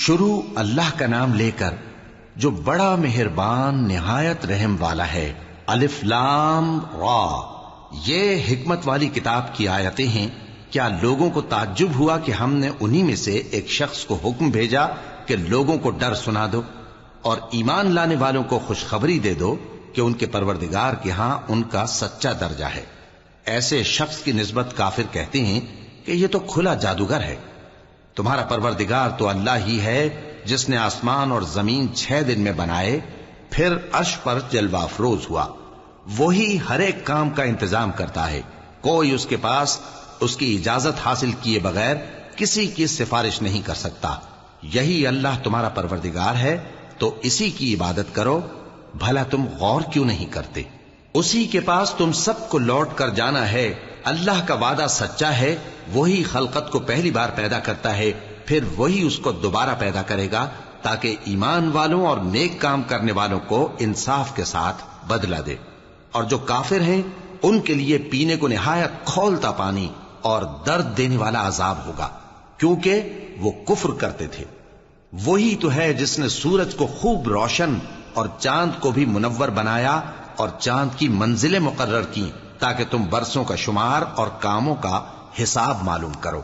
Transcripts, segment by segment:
شروع اللہ کا نام لے کر جو بڑا مہربان نہایت رحم والا ہے۔ الف لام را، یہ حکمت والی کتاب کی آیتیں ہیں۔ کیا لوگوں کو تعجب ہوا کہ ہم نے انہی میں سے ایک شخص کو حکم بھیجا کہ لوگوں کو ڈر سنا دو اور ایمان لانے والوں کو خوشخبری دے دو کہ ان کے پروردگار کے ہاں ان کا سچا درجہ ہے۔ ایسے شخص کی نسبت کافر کہتے ہیں کہ یہ تو کھلا جادوگر ہے۔ تمہارا پروردگار تو اللہ ہی ہے جس نے آسمان اور زمین 6 دن میں بنائے، پھر عرش پر جلوہ افروز ہوا۔ وہی ہر ایک کام کا انتظام کرتا ہے، کوئی اس کے پاس اس کی اجازت حاصل کیے بغیر کسی کی سفارش نہیں کر سکتا۔ یہی اللہ تمہارا پروردگار ہے تو اسی کی عبادت کرو، بھلا تم غور کیوں نہیں کرتے؟ اسی کے پاس تم سب کو لوٹ کر جانا ہے۔ اللہ کا وعدہ سچا ہے، وہی خلقت کو پہلی بار پیدا کرتا ہے، پھر وہی اس کو دوبارہ پیدا کرے گا تاکہ ایمان والوں اور نیک کام کرنے والوں کو انصاف کے ساتھ بدلہ دے۔ اور جو کافر ہیں ان کے لیے پینے کو نہایت کھولتا پانی اور درد دینے والا عذاب ہوگا، کیونکہ وہ کفر کرتے تھے۔ وہی تو ہے جس نے سورج کو خوب روشن اور چاند کو بھی منور بنایا اور چاند کی منزلیں مقرر کی تاکہ تم برسوں کا شمار اور کاموں کا حساب معلوم کرو۔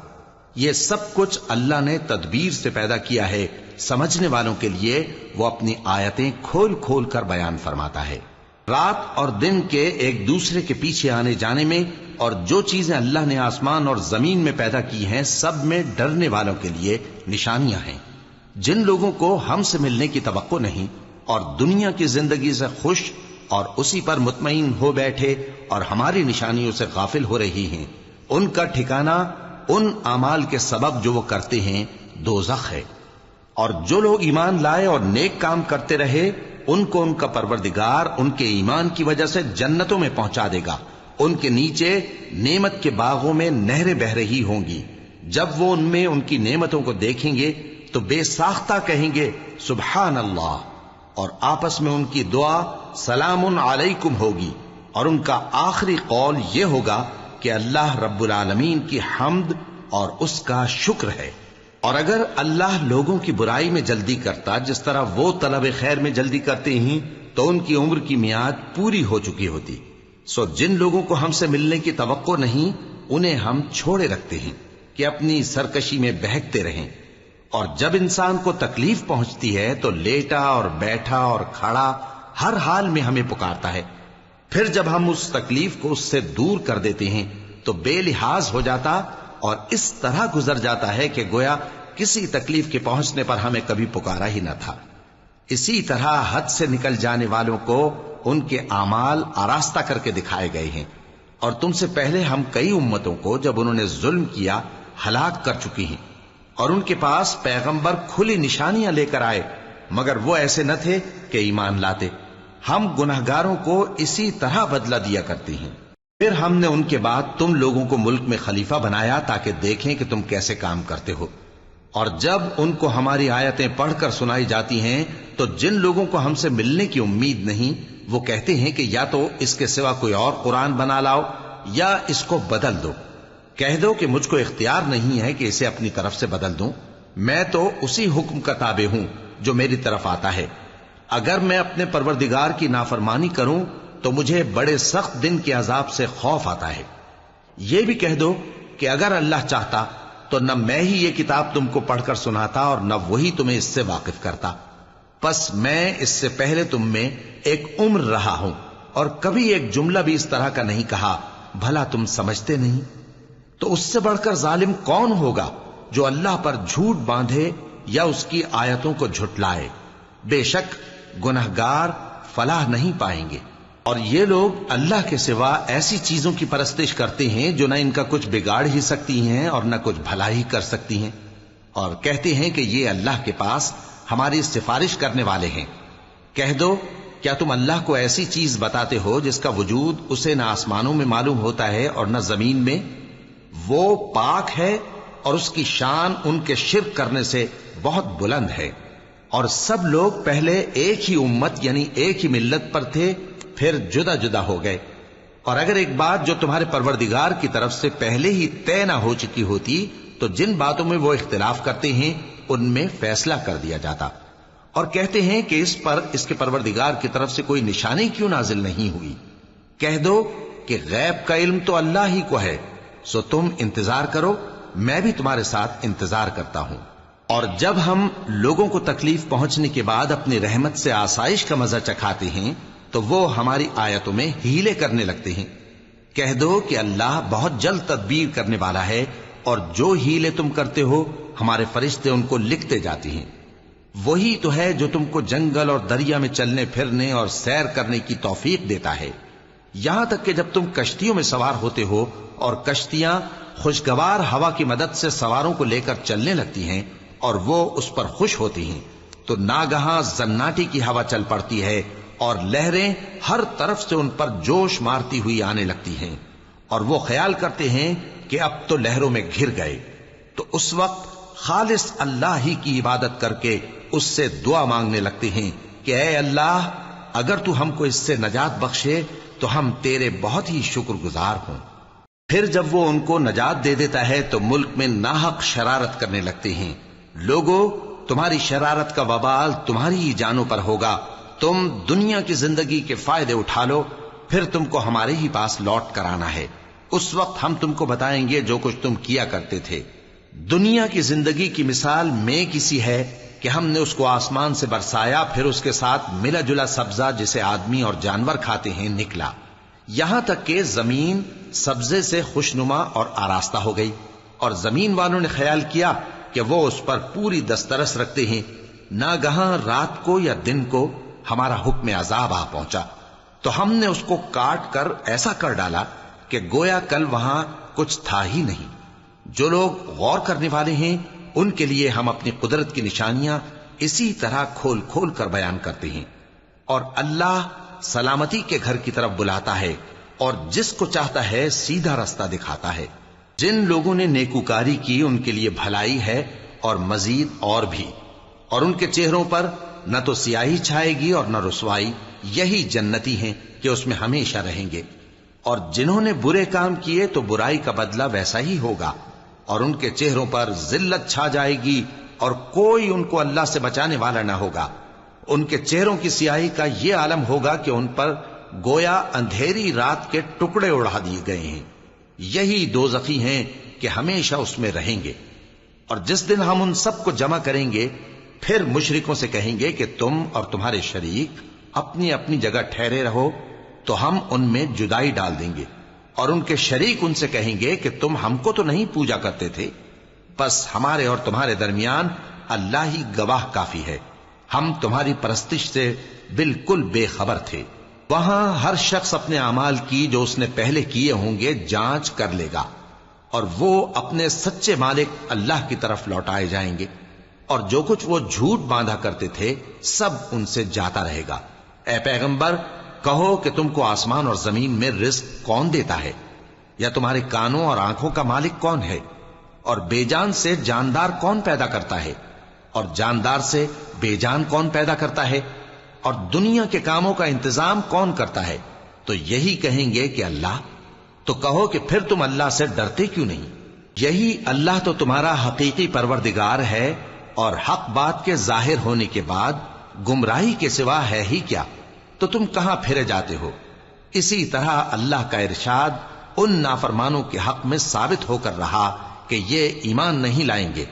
یہ سب کچھ اللہ نے تدبیر سے پیدا کیا ہے، سمجھنے والوں کے لیے وہ اپنی آیتیں کھول کھول کر بیان فرماتا ہے۔ رات اور دن کے ایک دوسرے کے پیچھے آنے جانے میں اور جو چیزیں اللہ نے آسمان اور زمین میں پیدا کی ہیں سب میں ڈرنے والوں کے لیے نشانیاں ہیں۔ جن لوگوں کو ہم سے ملنے کی توقع نہیں اور دنیا کی زندگی سے خوش اور اسی پر مطمئن ہو بیٹھے اور ہماری نشانیوں سے غافل ہو رہی ہیں، ان کا ٹھکانہ ان اعمال کے سبب جو وہ کرتے ہیں دوزخ ہے۔ اور جو لوگ ایمان لائے اور نیک کام کرتے رہے ان کو ان کا پروردگار ان کے ایمان کی وجہ سے جنتوں میں پہنچا دے گا، ان کے نیچے نعمت کے باغوں میں نہریں بہہ رہی ہوں گی۔ جب وہ ان میں ان کی نعمتوں کو دیکھیں گے تو بے ساختہ کہیں گے سبحان اللہ، اور آپس میں ان کی دعا سلام علیکم ہوگی، اور ان کا آخری قول یہ ہوگا کہ اللہ رب العالمین کی حمد اور اس کا شکر ہے۔ اور اگر اللہ لوگوں کی برائی میں جلدی کرتا جس طرح وہ طلب خیر میں جلدی کرتے ہیں تو ان کی عمر کی میعاد پوری ہو چکی ہوتی۔ سو جن لوگوں کو ہم سے ملنے کی توقع نہیں انہیں ہم چھوڑے رکھتے ہیں کہ اپنی سرکشی میں بہکتے رہیں، اور جب انسان کو تکلیف پہنچتی ہے تو لیٹا اور بیٹھا اور کھڑا ہر حال میں ہمیں پکارتا ہے، پھر جب ہم اس تکلیف کو اس سے دور کر دیتے ہیں تو بے لحاظ ہو جاتا اور اس طرح گزر جاتا ہے کہ گویا کسی تکلیف کے پہنچنے پر ہمیں کبھی پکارا ہی نہ تھا۔ اسی طرح حد سے نکل جانے والوں کو ان کے اعمال آراستہ کر کے دکھائے گئے ہیں، اور تم سے پہلے ہم کئی امتوں کو جب انہوں نے ظلم کیا ہلاک کر چکی ہیں، اور ان کے پاس پیغمبر کھلی نشانیاں لے کر آئے مگر وہ ایسے نہ تھے کہ ایمان لاتے۔ ہم گناہگاروں کو اسی طرح بدلہ دیا کرتے ہیں۔ پھر ہم نے ان کے بعد تم لوگوں کو ملک میں خلیفہ بنایا تاکہ دیکھیں کہ تم کیسے کام کرتے ہو، اور جب ان کو ہماری آیتیں پڑھ کر سنائی جاتی ہیں تو جن لوگوں کو ہم سے ملنے کی امید نہیں وہ کہتے ہیں کہ یا تو اس کے سوا کوئی اور قرآن بنا لاؤ یا اس کو بدل دو۔ کہہ دو کہ مجھ کو اختیار نہیں ہے کہ اسے اپنی طرف سے بدل دوں، میں تو اسی حکم کا تابع ہوں جو میری طرف آتا ہے۔ اگر میں اپنے پروردگار کی نافرمانی کروں تو مجھے بڑے سخت دن کے عذاب سے خوف آتا ہے۔ یہ بھی کہہ دو کہ اگر اللہ چاہتا تو نہ میں ہی یہ کتاب تم کو پڑھ کر سناتا اور نہ وہی تمہیں اس سے واقف کرتا، پس میں اس سے پہلے تم میں ایک عمر رہا ہوں اور کبھی ایک جملہ بھی اس طرح کا نہیں کہا، بھلا تم سمجھتے نہیں؟ تو اس سے بڑھ کر ظالم کون ہوگا جو اللہ پر جھوٹ باندھے یا اس کی آیتوں کو جھٹلائے؟ بے شک گنہگار فلاح نہیں پائیں گے۔ اور یہ لوگ اللہ کے سوا ایسی چیزوں کی پرستش کرتے ہیں جو نہ ان کا کچھ بگاڑ ہی سکتی ہیں اور نہ کچھ بھلا ہی کر سکتی ہیں، اور کہتے ہیں کہ یہ اللہ کے پاس ہماری سفارش کرنے والے ہیں۔ کہہ دو کیا تم اللہ کو ایسی چیز بتاتے ہو جس کا وجود اسے نہ آسمانوں میں معلوم ہوتا ہے اور نہ زمین میں؟ وہ پاک ہے اور اس کی شان ان کے شرک کرنے سے بہت بلند ہے۔ اور سب لوگ پہلے ایک ہی امت یعنی ایک ہی ملت پر تھے، پھر جدا جدا ہو گئے۔ اور اگر ایک بات جو تمہارے پروردگار کی طرف سے پہلے ہی طے نہ ہو چکی ہوتی تو جن باتوں میں وہ اختلاف کرتے ہیں ان میں فیصلہ کر دیا جاتا، اور کہتے ہیں کہ اس پر اس کے پروردگار کی طرف سے کوئی نشانی کیوں نازل نہیں ہوئی؟ کہہ دو کہ غیب کا علم تو اللہ ہی کو ہے، سو تم انتظار کرو، میں بھی تمہارے ساتھ انتظار کرتا ہوں۔ اور جب ہم لوگوں کو تکلیف پہنچنے کے بعد اپنی رحمت سے آسائش کا مزہ چکھاتے ہیں تو وہ ہماری آیتوں میں ہیلے کرنے لگتے ہیں۔ کہہ دو کہ اللہ بہت جلد تدبیر کرنے والا ہے، اور جو ہیلے تم کرتے ہو ہمارے فرشتے ان کو لکھتے جاتے ہیں۔ وہی تو ہے جو تم کو جنگل اور دریا میں چلنے پھرنے اور سیر کرنے کی توفیق دیتا ہے، یہاں تک کہ جب تم کشتیوں میں سوار ہوتے ہو اور کشتیاں خوشگوار ہوا کی مدد سے سواروں کو لے کر چلنے لگتی ہیں اور وہ اس پر خوش ہوتی ہیں، تو ناگہاں زناٹی کی ہوا چل پڑتی ہے اور لہریں ہر طرف سے ان پر جوش مارتی ہوئی آنے لگتی ہیں، اور وہ خیال کرتے ہیں کہ اب تو لہروں میں گھر گئے، تو اس وقت خالص اللہ ہی کی عبادت کر کے اس سے دعا مانگنے لگتے ہیں کہ اے اللہ، اگر تو ہم کو اس سے نجات بخشے تو ہم تیرے بہت ہی شکر گزار ہوں۔ پھر جب وہ ان کو نجات دے دیتا ہے تو ملک میں ناحق شرارت کرنے لگتے ہیں۔ لوگو، تمہاری شرارت کا وبال تمہاری ہی جانوں پر ہوگا، تم دنیا کی زندگی کے فائدے اٹھا لو، پھر تم کو ہمارے ہی پاس لوٹ کر آنا ہے، اس وقت ہم تم کو بتائیں گے جو کچھ تم کیا کرتے تھے۔ دنیا کی زندگی کی مثال میں کسی ہے کہ ہم نے اس کو آسمان سے برسایا، پھر اس کے ساتھ ملا جلا سبزہ جسے آدمی اور جانور کھاتے ہیں نکلا، یہاں تک کہ زمین سبزے سے خوشنما اور آراستہ ہو گئی، اور زمین والوں نے خیال کیا کہ وہ اس پر پوری دسترس رکھتے ہیں۔ ناگہاں رات کو یا دن کو ہمارا حکم عذاب آ پہنچا تو ہم نے اس کو کاٹ کر ایسا کر ڈالا کہ گویا کل وہاں کچھ تھا ہی نہیں۔ جو لوگ غور کرنے والے ہیں ان کے لیے ہم اپنی قدرت کی نشانیاں اسی طرح کھول کھول کر بیان کرتے ہیں۔ اور اللہ سلامتی کے گھر کی طرف بلاتا ہے اور جس کو چاہتا ہے سیدھا رستہ دکھاتا ہے۔ جن لوگوں نے نیکوکاری کی ان کے لیے بھلائی ہے اور مزید اور بھی، اور ان کے چہروں پر نہ تو سیاہی چھائے گی اور نہ رسوائی، یہی جنتی ہیں کہ اس میں ہمیشہ رہیں گے۔ اور جنہوں نے برے کام کیے تو برائی کا بدلہ ویسا ہی ہوگا، اور ان کے چہروں پر ذلت چھا جائے گی اور کوئی ان کو اللہ سے بچانے والا نہ ہوگا۔ ان کے چہروں کی سیاہی کا یہ عالم ہوگا کہ ان پر گویا اندھیری رات کے ٹکڑے اڑا دیے گئے ہیں، یہی دوزخی ہیں کہ ہمیشہ اس میں رہیں گے۔ اور جس دن ہم ان سب کو جمع کریں گے پھر مشرکوں سے کہیں گے کہ تم اور تمہارے شریک اپنی اپنی جگہ ٹھہرے رہو، تو ہم ان میں جدائی ڈال دیں گے، اور ان کے شریک ان سے کہیں گے کہ تم ہم کو تو نہیں پوجا کرتے تھے، بس ہمارے اور تمہارے درمیان اللہ ہی گواہ کافی ہے، ہم تمہاری پرستش سے بالکل بے خبر تھے۔ وہاں ہر شخص اپنے اعمال کی جو اس نے پہلے کیے ہوں گے جانچ کر لے گا، اور وہ اپنے سچے مالک اللہ کی طرف لوٹائے جائیں گے، اور جو کچھ وہ جھوٹ باندھا کرتے تھے سب ان سے جاتا رہے گا۔ اے پیغمبر، کہو کہ تم کو آسمان اور زمین میں رزق کون دیتا ہے، یا تمہارے کانوں اور آنکھوں کا مالک کون ہے، اور بے جان سے جاندار کون پیدا کرتا ہے، اور جاندار سے بے جان کون پیدا کرتا ہے، اور دنیا کے کاموں کا انتظام کون کرتا ہے؟ تو یہی کہیں گے کہ اللہ۔ تو کہو کہ پھر تم اللہ سے ڈرتے کیوں نہیں؟ یہی اللہ تو تمہارا حقیقی پروردگار ہے، اور حق بات کے ظاہر ہونے کے بعد گمراہی کے سوا ہے ہی کیا؟ تو تم کہاں پھرے جاتے ہو؟ اسی طرح اللہ کا ارشاد ان نافرمانوں کے حق میں ثابت ہو کر رہا کہ یہ ایمان نہیں لائیں گے۔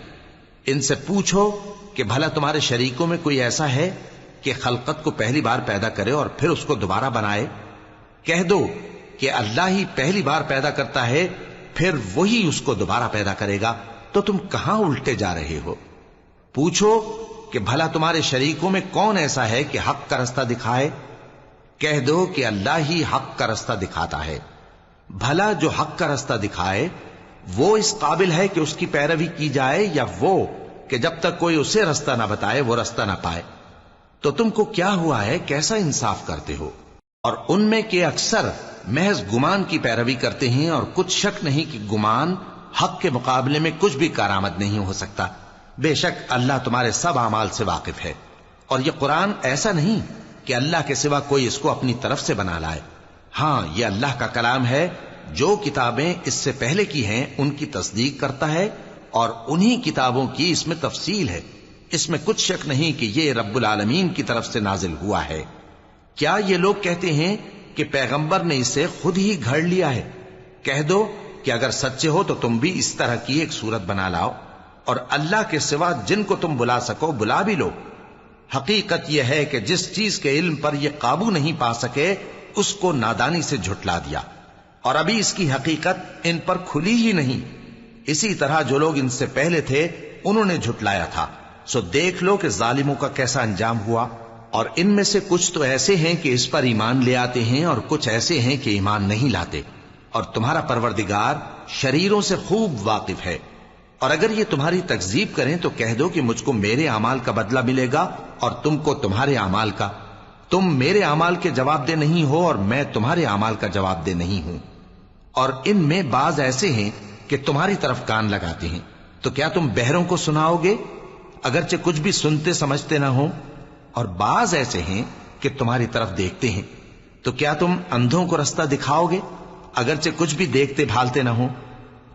ان سے پوچھو کہ بھلا تمہارے شریکوں میں کوئی ایسا ہے کہ خلقت کو پہلی بار پیدا کرے اور پھر اس کو دوبارہ بنائے؟ کہہ دو کہ اللہ ہی پہلی بار پیدا کرتا ہے، پھر وہی اس کو دوبارہ پیدا کرے گا، تو تم کہاں الٹے جا رہے ہو؟ پوچھو کہ بھلا تمہارے شریکوں میں کون ایسا ہے کہ حق کا رستہ دکھائے؟ کہہ دو کہ اللہ ہی حق کا رستہ دکھاتا ہے۔ بھلا جو حق کا رستہ دکھائے وہ اس قابل ہے کہ اس کی پیروی کی جائے، یا وہ کہ جب تک کوئی اسے رستہ نہ بتائے وہ رستہ نہ پائے؟ تو تم کو کیا ہوا ہے، کیسا انصاف کرتے ہو؟ اور ان میں کے اکثر محض گمان کی پیروی کرتے ہیں، اور کچھ شک نہیں کہ گمان حق کے مقابلے میں کچھ بھی کارآمد نہیں ہو سکتا۔ بے شک اللہ تمہارے سب اعمال سے واقف ہے، اور یہ قرآن ایسا نہیں کہ اللہ کے سوا کوئی اس کو اپنی طرف سے بنا لائے۔ ہاں، یہ اللہ کا کلام ہے، جو کتابیں اس سے پہلے کی ہیں ان کی تصدیق کرتا ہے، اور انہی کتابوں کی اس میں تفصیل ہے، اس میں کچھ شک نہیں کہ یہ رب العالمین کی طرف سے نازل ہوا ہے۔ کیا یہ لوگ کہتے ہیں کہ پیغمبر نے اسے خود ہی گھڑ لیا ہے؟ کہہ دو کہ اگر سچے ہو تو تم بھی اس طرح کی ایک صورت بنا لاؤ، اور اللہ کے سوا جن کو تم بلا سکو بلا بھی لو۔ حقیقت یہ ہے کہ جس چیز کے علم پر یہ قابو نہیں پا سکے اس کو نادانی سے جھٹلا دیا، اور ابھی اس کی حقیقت ان پر کھلی ہی نہیں۔ اسی طرح جو لوگ ان سے پہلے تھے انہوں نے جھٹلایا تھا، سو دیکھ لو کہ ظالموں کا کیسا انجام ہوا۔ اور ان میں سے کچھ تو ایسے ہیں کہ اس پر ایمان لے آتے ہیں، اور کچھ ایسے ہیں کہ ایمان نہیں لاتے، اور تمہارا پروردگار شریروں سے خوب واقف ہے۔ اور اگر یہ تمہاری تکذیب کریں تو کہہ دو کہ مجھ کو میرے اعمال کا بدلہ ملے گا اور تم کو تمہارے اعمال کا۔ تم میرے اعمال کے جواب دہ نہیں ہو اور میں تمہارے اعمال کا جواب دہ نہیں ہوں۔ اور ان میں بعض ایسے ہیں کہ تمہاری طرف کان لگاتے ہیں، تو کیا تم بہروں کو سناؤ گے اگرچہ کچھ بھی سنتے سمجھتے نہ ہو؟ اور بعض ایسے ہیں کہ تمہاری طرف دیکھتے ہیں، تو کیا تم اندھوں کو رستہ دکھاؤ گے اگرچہ کچھ بھی دیکھتے بھالتے نہ ہو؟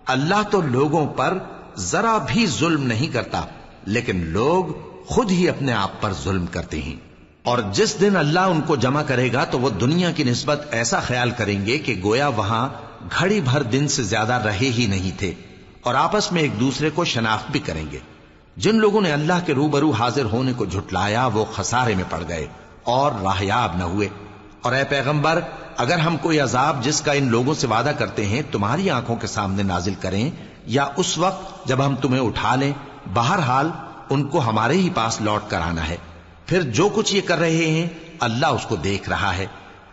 اللہ تو لوگوں پر ذرا بھی ظلم نہیں کرتا، لیکن لوگ خود ہی اپنے آپ پر ظلم کرتے ہیں۔ اور جس دن اللہ ان کو جمع کرے گا تو وہ دنیا کی نسبت ایسا خیال کریں گے کہ گویا وہاں گھڑی بھر دن سے زیادہ رہے ہی نہیں تھے، اور آپس میں ایک دوسرے کو شناخت بھی کریں گے۔ جن لوگوں نے اللہ کے روبرو حاضر ہونے کو جھٹلایا وہ خسارے میں پڑ گئے اور راہیاب نہ ہوئے۔ اور اے پیغمبر، اگر ہم کوئی عذاب جس کا ان لوگوں سے وعدہ کرتے ہیں تمہاری آنکھوں کے سامنے نازل کریں یا اس وقت جب ہم تمہیں اٹھا لیں، بہرحال ان کو ہمارے ہی پاس لوٹ کر آنا ہے۔ پھر جو کچھ یہ کر رہے ہیں اللہ اس کو دیکھ رہا ہے۔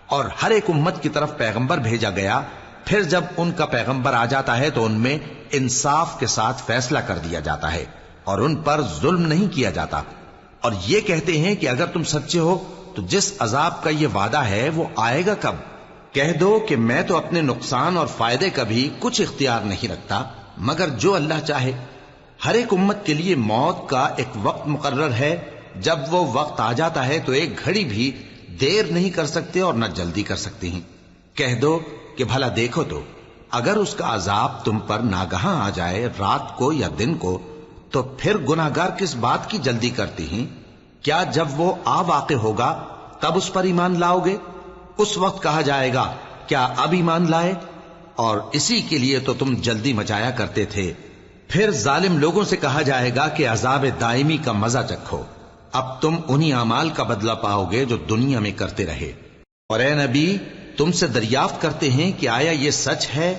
اور ہر ایک امت کی طرف پیغمبر بھیجا گیا، پھر جب ان کا پیغمبر آ جاتا ہے تو ان میں انصاف کے ساتھ فیصلہ کر دیا جاتا ہے اور ان پر ظلم نہیں کیا جاتا۔ اور یہ کہتے ہیں کہ اگر تم سچے ہو تو جس عذاب کا یہ وعدہ ہے وہ آئے گا کب؟ کہہ دو کہ میں تو اپنے نقصان اور فائدے کا بھی کچھ اختیار نہیں رکھتا مگر جو اللہ چاہے۔ ہر ایک امت کے لیے موت کا ایک وقت مقرر ہے، جب وہ وقت آ جاتا ہے تو ایک گھڑی بھی دیر نہیں کر سکتے اور نہ جلدی کر سکتے ہیں۔ کہہ دو کہ بھلا دیکھو تو اگر اس کا عذاب تم پر ناگہاں آ جائے رات کو یا دن کو تو پھر گناہگار کس بات کی جلدی کرتے ہیں؟ کیا جب وہ آ واقع ہوگا تب اس پر ایمان لاؤ گے؟ اس وقت کہا جائے گا کیا اب ایمان لائے؟ اور اسی کے لیے تو تم جلدی مچایا کرتے تھے۔ پھر ظالم لوگوں سے کہا جائے گا کہ عذاب دائمی کا مزہ چکھو، اب تم انہی اعمال کا بدلہ پاؤ گے جو دنیا میں کرتے رہے۔ اور اے نبی، تم سے دریافت کرتے ہیں کہ آیا یہ سچ ہے؟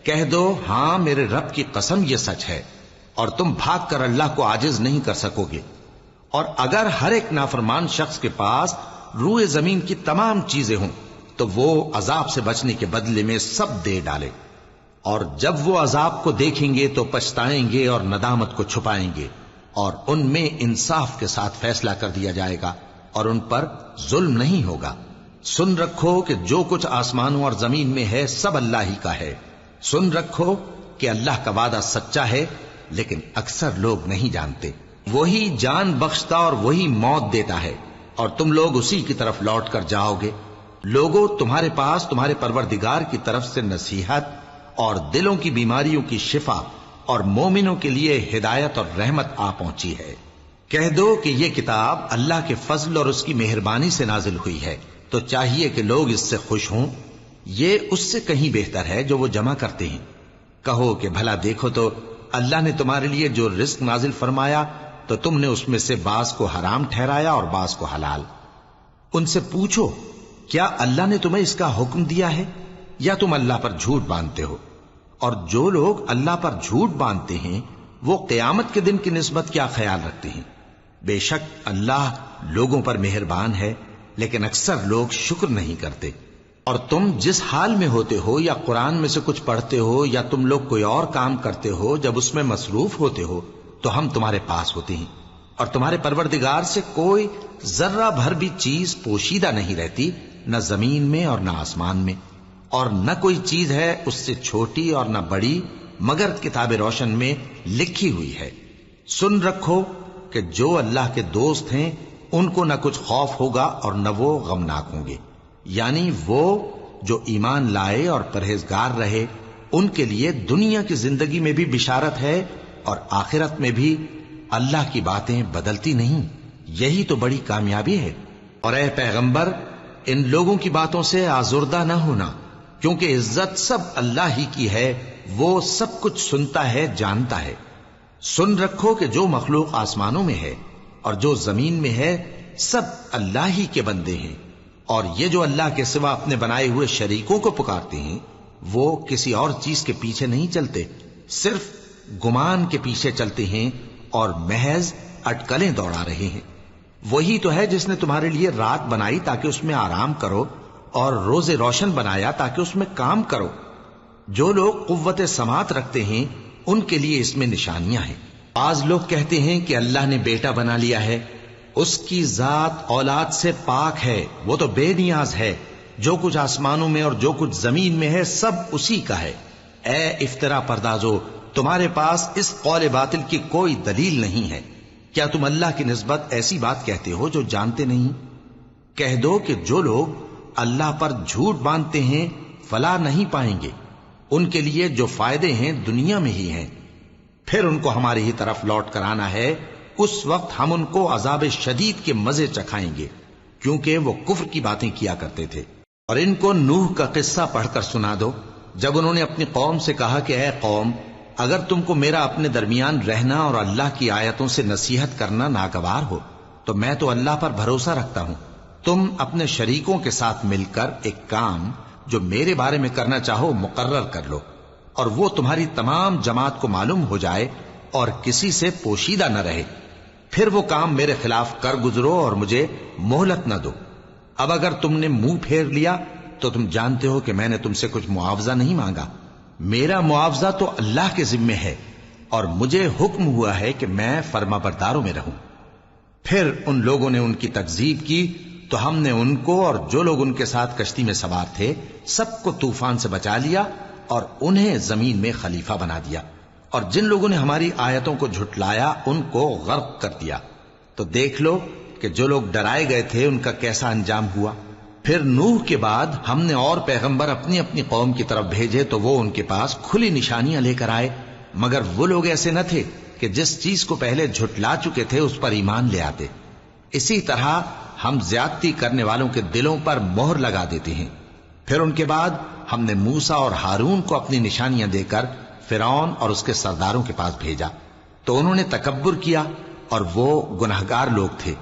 کہہ دو ہاں میرے رب کی قسم یہ سچ ہے، اور تم بھاگ کر اللہ کو عاجز نہیں کر سکو گے۔ اور اگر ہر ایک نافرمان شخص کے پاس روئے زمین کی تمام چیزیں ہوں تو وہ عذاب سے بچنے کے بدلے میں سب دے ڈالے، اور جب وہ عذاب کو دیکھیں گے تو پچھتائیں گے اور ندامت کو چھپائیں گے، اور ان میں انصاف کے ساتھ فیصلہ کر دیا جائے گا اور ان پر ظلم نہیں ہوگا۔ سن رکھو کہ جو کچھ آسمانوں اور زمین میں ہے سب اللہ ہی کا ہے۔ سن رکھو کہ اللہ کا وعدہ سچا ہے، لیکن اکثر لوگ نہیں جانتے۔ وہی جان بخشتا اور وہی موت دیتا ہے، اور تم لوگ اسی کی طرف لوٹ کر جاؤ گے۔ لوگوں، تمہارے پاس تمہارے پروردگار کی طرف سے نصیحت اور دلوں کی بیماریوں کی شفا اور مومنوں کے لیے ہدایت اور رحمت آ پہنچی ہے۔ کہہ دو کہ یہ کتاب اللہ کے فضل اور اس کی مہربانی سے نازل ہوئی ہے، تو چاہیے کہ لوگ اس سے خوش ہوں۔ یہ اس سے کہیں بہتر ہے جو وہ جمع کرتے ہیں۔ کہو کہ بھلا دیکھو تو اللہ نے تمہارے لیے جو رزق نازل فرمایا تو تم نے اس میں سے بعض کو حرام ٹھہرایا اور بعض کو حلال۔ ان سے پوچھو کیا اللہ نے تمہیں اس کا حکم دیا ہے یا تم اللہ پر جھوٹ باندھتے ہو؟ اور جو لوگ اللہ پر جھوٹ باندھتے ہیں وہ قیامت کے دن کی نسبت کیا خیال رکھتے ہیں؟ بے شک اللہ لوگوں پر مہربان ہے، لیکن اکثر لوگ شکر نہیں کرتے۔ اور تم جس حال میں ہوتے ہو یا قرآن میں سے کچھ پڑھتے ہو یا تم لوگ کوئی اور کام کرتے ہو، جب اس میں مصروف ہوتے ہو تو ہم تمہارے پاس ہوتے ہیں، اور تمہارے پروردگار سے کوئی ذرہ بھر بھی چیز پوشیدہ نہیں رہتی، نہ زمین میں اور نہ آسمان میں، اور نہ کوئی چیز ہے اس سے چھوٹی اور نہ بڑی مگر کتاب روشن میں لکھی ہوئی ہے۔ سن رکھو کہ جو اللہ کے دوست ہیں ان کو نہ کچھ خوف ہوگا اور نہ وہ غمناک ہوں گے، یعنی وہ جو ایمان لائے اور پرہیزگار رہے ان کے لیے دنیا کی زندگی میں بھی بشارت ہے اور آخرت میں بھی اللہ کی باتیں بدلتی نہیں. یہی تو بڑی کامیابی ہے. اور اے پیغمبر، ان لوگوں کی باتوں سے آزردہ نہ ہونا، کیونکہ عزت سب اللہ ہی کی ہے. وہ سب کچھ سنتا ہے، جانتا ہے. سن رکھو کہ جو مخلوق آسمانوں میں ہے اور جو زمین میں ہے سب اللہ ہی کے بندے ہیں. اور یہ جو اللہ کے سوا اپنے بنائے ہوئے شریکوں کو پکارتے ہیں وہ کسی اور چیز کے پیچھے نہیں چلتے، صرف گمان کے پیچھے چلتے ہیں اور محض اٹکلیں دوڑا رہے ہیں. وہی تو ہے جس نے تمہارے لیے رات بنائی تاکہ اس میں آرام کرو اور روز روشن بنایا تاکہ اس میں کام کرو. جو لوگ قوت سماعت رکھتے ہیں ان کے لیے اس میں نشانیاں ہیں. بعض لوگ کہتے ہیں کہ اللہ نے بیٹا بنا لیا ہے. اس کی ذات اولاد سے پاک ہے، وہ تو بے نیاز ہے. جو کچھ آسمانوں میں اور جو کچھ زمین میں ہے سب اسی کا ہے. اے افطرا پردازو، تمہارے پاس اس قول باطل کی کوئی دلیل نہیں ہے. کیا تم اللہ کی نسبت ایسی بات کہتے ہو جو جانتے نہیں؟ کہہ دو کہ جو لوگ اللہ پر جھوٹ باندھتے ہیں فلاح نہیں پائیں گے. ان کے لیے جو فائدے ہیں دنیا میں ہی ہیں، پھر ان کو ہماری ہی طرف لوٹ کر آنا ہے. اس وقت ہم ان کو عذاب شدید کے مزے چکھائیں گے، کیونکہ وہ کفر کی باتیں کیا کرتے تھے. اور ان کو نوح کا قصہ پڑھ کر سنا دو، جب انہوں نے اپنی قوم سے کہا کہ اے قوم، اگر تم کو میرا اپنے درمیان رہنا اور اللہ کی آیتوں سے نصیحت کرنا ناگوار ہو تو میں تو اللہ پر بھروسہ رکھتا ہوں. تم اپنے شریکوں کے ساتھ مل کر ایک کام جو میرے بارے میں کرنا چاہو مقرر کر لو، اور وہ تمہاری تمام جماعت کو معلوم ہو جائے اور کسی سے پوشیدہ نہ رہے. پھر وہ کام میرے خلاف کر گزرو اور مجھے مہلت نہ دو. اب اگر تم نے منہ پھیر لیا تو تم جانتے ہو کہ میں نے تم سے کچھ معاوضہ نہیں مانگا. میرا معاوضہ تو اللہ کے ذمے ہے اور مجھے حکم ہوا ہے کہ میں فرما برداروں میں رہوں. پھر ان لوگوں نے ان کی تکذیب کی تو ہم نے ان کو اور جو لوگ ان کے ساتھ کشتی میں سوار تھے سب کو طوفان سے بچا لیا اور انہیں زمین میں خلیفہ بنا دیا. اور جن لوگوں نے ہماری آیتوں کو جھٹلایا ان کو غرق کر دیا. تو دیکھ لو کہ جو لوگ ڈرائے گئے تھے ان کا کیسا انجام ہوا. پھر نوح کے بعد ہم نے اور پیغمبر اپنی اپنی قوم کی طرف بھیجے تو وہ ان کے پاس کھلی نشانیاں لے کر آئے، مگر وہ لوگ ایسے نہ تھے کہ جس چیز کو پہلے جھٹلا چکے تھے اس پر ایمان لے آتے. اسی طرح ہم زیادتی کرنے والوں کے دلوں پر مہر لگا دیتے ہیں. پھر ان کے بعد ہم نے موسیٰ اور ہارون کو اپنی نشانیاں دے کر فرعون اور اس کے سرداروں کے پاس بھیجا، تو انہوں نے تکبر کیا اور وہ گناہگار لوگ تھے.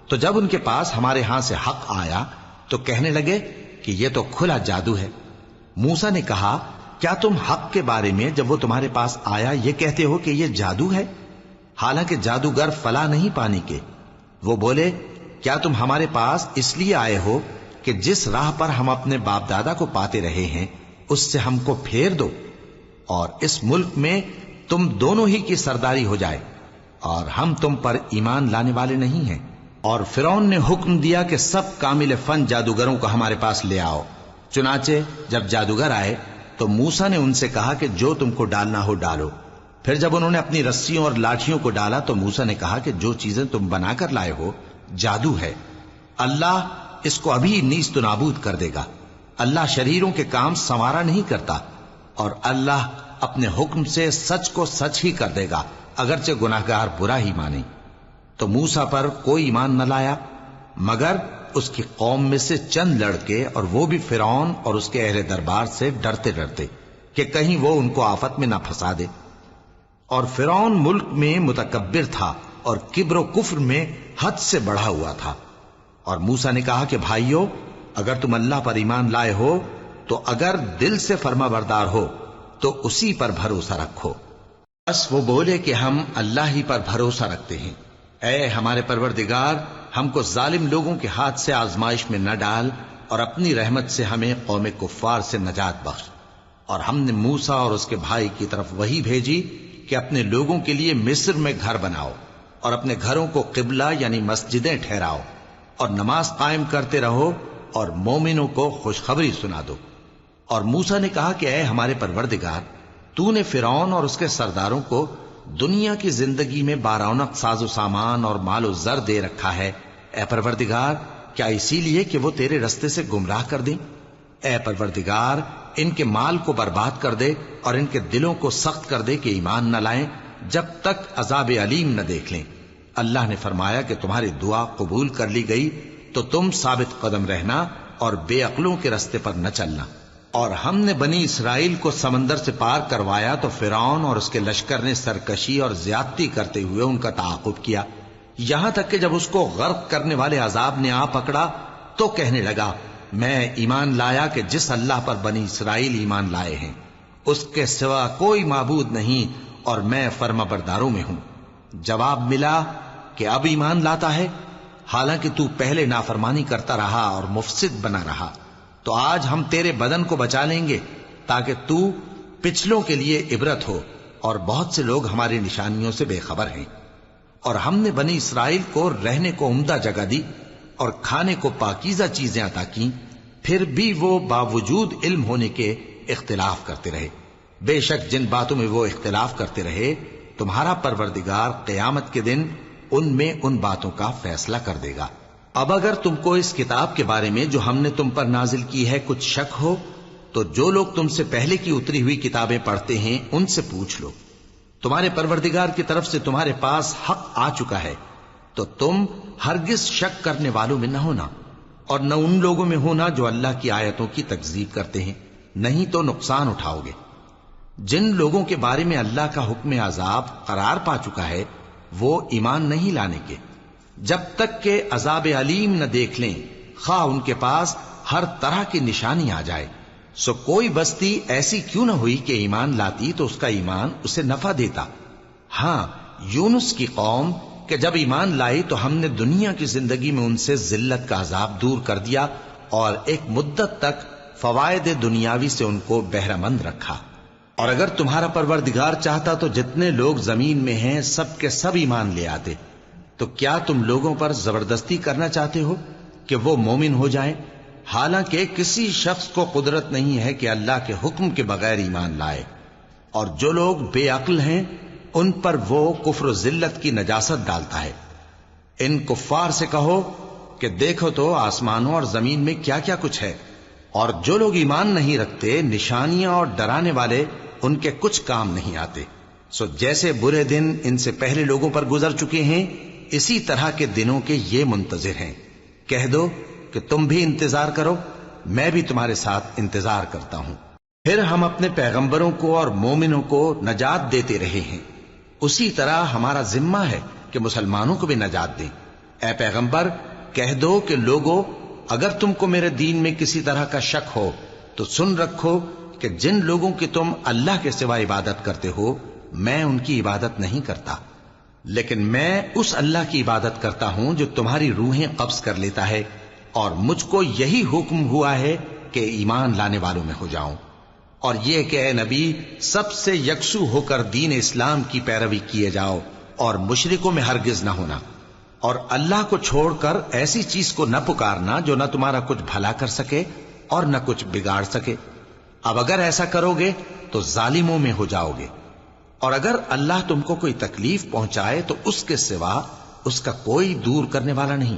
تو جب ان کے پاس ہمارے ہاں سے حق آیا تو کہنے لگے کہ یہ تو کھلا جادو ہے. موسیٰ نے کہا کیا تم حق کے بارے میں جب وہ تمہارے پاس آیا یہ کہتے ہو کہ یہ جادو ہے، حالانکہ جادوگر فلاح نہیں پانے کے؟ وہ بولے کیا تم ہمارے پاس اس لیے آئے ہو کہ جس راہ پر ہم اپنے باپ دادا کو پاتے رہے ہیں اس سے ہم کو پھیر دو اور اس ملک میں تم دونوں ہی کی سرداری ہو جائے، اور ہم تم پر ایمان لانے والے نہیں ہیں. اور فرعون نے حکم دیا کہ سب کامل فن جادوگروں کو ہمارے پاس لے آؤ. چنانچہ جب جادوگر آئے تو موسیٰ نے ان سے کہا کہ جو تم کو ڈالنا ہو ڈالو. پھر جب انہوں نے اپنی رسیوں اور لاٹھیوں کو ڈالا تو موسیٰ نے کہا کہ جو چیزیں تم بنا کر لائے ہو جادو ہے، اللہ اس کو ابھی نیست و نابود کر دے گا. اللہ شریروں کے کام سنوارا نہیں کرتا، اور اللہ اپنے حکم سے سچ کو سچ ہی کر دے گا اگرچہ گناہگار برا ہی مانے. تو موسیٰ پر کوئی ایمان نہ لایا مگر اس کی قوم میں سے چند لڑکے، اور وہ بھی فرعون اور اس کے اہل دربار سے ڈرتے ڈرتے کہ کہیں وہ ان کو آفت میں نہ پھنسا دے. اور فرعون ملک میں متکبر تھا اور کبر و کفر میں حد سے بڑھا ہوا تھا. اور موسیٰ نے کہا کہ بھائیو، اگر تم اللہ پر ایمان لائے ہو تو اگر دل سے فرما بردار ہو تو اسی پر بھروسہ رکھو. بس وہ بولے کہ ہم اللہ ہی پر بھروسہ رکھتے ہیں. اے ہمارے پروردگار، ہم کو ظالم لوگوں کے ہاتھ سے آزمائش میں نہ ڈال اور اپنی رحمت سے ہمیں قوم کفار سے نجات بخش. اور ہم نے موسیٰ اور اس کے بھائی کی طرف وحی بھیجی کہ اپنے لوگوں کے لیے مصر میں گھر بناؤ اور اپنے گھروں کو قبلہ یعنی مسجدیں ٹھہراؤ اور نماز قائم کرتے رہو اور مومنوں کو خوشخبری سنا دو. اور موسیٰ نے کہا کہ اے ہمارے پروردگار، تو نے فرعون اور اس کے سرداروں کو دنیا کی زندگی میں بارونق ساز و سامان اور مال و زر دے رکھا ہے. اے پروردگار، کیا اسی لیے کہ وہ تیرے رستے سے گمراہ کر دیں؟ اے پروردگار، ان کے مال کو برباد کر دے اور ان کے دلوں کو سخت کر دے کہ ایمان نہ لائیں جب تک عذاب علیم نہ دیکھ لیں۔ اللہ نے فرمایا کہ تمہاری دعا قبول کر لی گئی تو تم ثابت قدم رہنا اور بے عقلوں کے رستے پر نہ چلنا۔ اور ہم نے بنی اسرائیل کو سمندر سے پار کروایا تو فرعون اور اس کے لشکر نے سرکشی اور زیادتی کرتے ہوئے ان کا تعاقب کیا، یہاں تک کہ جب اس کو غرق کرنے والے عذاب نے آ پکڑا تو کہنے لگا میں ایمان لایا کہ جس اللہ پر بنی اسرائیل ایمان لائے ہیں اس کے سوا کوئی معبود نہیں اور میں فرما برداروں میں ہوں۔ جواب ملا کہ اب ایمان لاتا ہے، حالانکہ تو پہلے نافرمانی کرتا رہا اور مفسد بنا رہا، تو آج ہم تیرے بدن کو بچا لیں گے تاکہ تو پچھلوں کے لیے عبرت ہو، اور بہت سے لوگ ہماری نشانیوں سے بے خبر ہیں۔ اور ہم نے بنی اسرائیل کو رہنے کو عمدہ جگہ دی اور کھانے کو پاکیزہ چیزیں عطا کیں، پھر بھی وہ باوجود علم ہونے کے اختلاف کرتے رہے۔ بے شک جن باتوں میں وہ اختلاف کرتے رہے تمہارا پروردگار قیامت کے دن ان میں ان باتوں کا فیصلہ کر دے گا۔ اب اگر تم کو اس کتاب کے بارے میں جو ہم نے تم پر نازل کی ہے کچھ شک ہو تو جو لوگ تم سے پہلے کی اتری ہوئی کتابیں پڑھتے ہیں ان سے پوچھ لو، تمہارے پروردگار کی طرف سے تمہارے پاس حق آ چکا ہے تو تم ہرگز شک کرنے والوں میں نہ ہونا، اور نہ ان لوگوں میں ہونا جو اللہ کی آیتوں کی تکذیب کرتے ہیں، نہیں تو نقصان اٹھاؤ گے۔ جن لوگوں کے بارے میں اللہ کا حکم عذاب قرار پا چکا ہے وہ ایمان نہیں لانے کے جب تک کہ عذاب علیم نہ دیکھ لیں، خواہ ان کے پاس ہر طرح کی نشانی آ جائے۔ سو کوئی بستی ایسی کیوں نہ ہوئی کہ ایمان لاتی تو اس کا ایمان اسے نفع دیتا۔ ہاں، یونس کی قوم کہ جب ایمان لائی تو ہم نے دنیا کی زندگی میں ان سے ذلت کا عذاب دور کر دیا اور ایک مدت تک فوائد دنیاوی سے ان کو بہرہ مند رکھا۔ اور اگر تمہارا پروردگار چاہتا تو جتنے لوگ زمین میں ہیں سب کے سب ایمان لے آتے، تو کیا تم لوگوں پر زبردستی کرنا چاہتے ہو کہ وہ مومن ہو جائیں؟ حالانکہ کسی شخص کو قدرت نہیں ہے کہ اللہ کے حکم کے بغیر ایمان لائے، اور جو لوگ بے عقل ہیں ان پر وہ کفر و ذلت کی نجاست ڈالتا ہے۔ ان کفار سے کہو کہ دیکھو تو آسمانوں اور زمین میں کیا کیا کچھ ہے، اور جو لوگ ایمان نہیں رکھتے نشانیاں اور ڈرانے والے ان کے کچھ کام نہیں آتے۔ سو جیسے برے دن ان سے پہلے لوگوں پر گزر چکے ہیں اسی طرح کے دنوں کے یہ منتظر ہیں۔ کہہ دو کہ تم بھی انتظار کرو، میں بھی تمہارے ساتھ انتظار کرتا ہوں۔ پھر ہم اپنے پیغمبروں کو اور مومنوں کو نجات دیتے رہے ہیں، اسی طرح ہمارا ذمہ ہے کہ مسلمانوں کو بھی نجات دیں۔ اے پیغمبر کہہ دو کہ لوگو اگر تم کو میرے دین میں کسی طرح کا شک ہو تو سن رکھو کہ جن لوگوں کی تم اللہ کے سوا عبادت کرتے ہو میں ان کی عبادت نہیں کرتا، لیکن میں اس اللہ کی عبادت کرتا ہوں جو تمہاری روحیں قبض کر لیتا ہے، اور مجھ کو یہی حکم ہوا ہے کہ ایمان لانے والوں میں ہو جاؤں، اور یہ کہ اے نبی سب سے یکسو ہو کر دین اسلام کی پیروی کیے جاؤ اور مشرکوں میں ہرگز نہ ہونا، اور اللہ کو چھوڑ کر ایسی چیز کو نہ پکارنا جو نہ تمہارا کچھ بھلا کر سکے اور نہ کچھ بگاڑ سکے۔ اب اگر ایسا کرو گے تو ظالموں میں ہو جاؤ گے، اور اگر اللہ تم کو کوئی تکلیف پہنچائے تو اس کے سوا اس کا کوئی دور کرنے والا نہیں،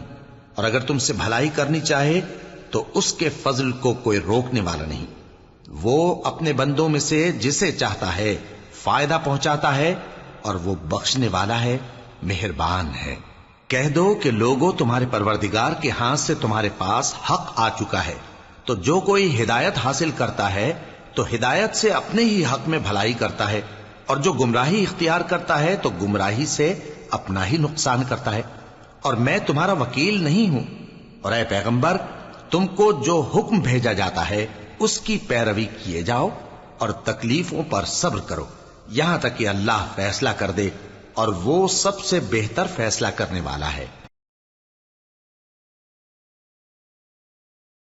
اور اگر تم سے بھلائی کرنی چاہے تو اس کے فضل کو کوئی روکنے والا نہیں۔ وہ اپنے بندوں میں سے جسے چاہتا ہے فائدہ پہنچاتا ہے، اور وہ بخشنے والا ہے، مہربان ہے۔ کہہ دو کہ لوگوں تمہارے پروردگار کے ہاتھ سے تمہارے پاس حق آ چکا ہے، تو جو کوئی ہدایت حاصل کرتا ہے تو ہدایت سے اپنے ہی حق میں بھلائی کرتا ہے، اور جو گمراہی اختیار کرتا ہے تو گمراہی سے اپنا ہی نقصان کرتا ہے، اور میں تمہارا وکیل نہیں ہوں۔ اور اے پیغمبر تم کو جو حکم بھیجا جاتا ہے اس کی پیروی کیے جاؤ اور تکلیفوں پر صبر کرو یہاں تک کہ اللہ فیصلہ کر دے، اور وہ سب سے بہتر فیصلہ کرنے والا ہے۔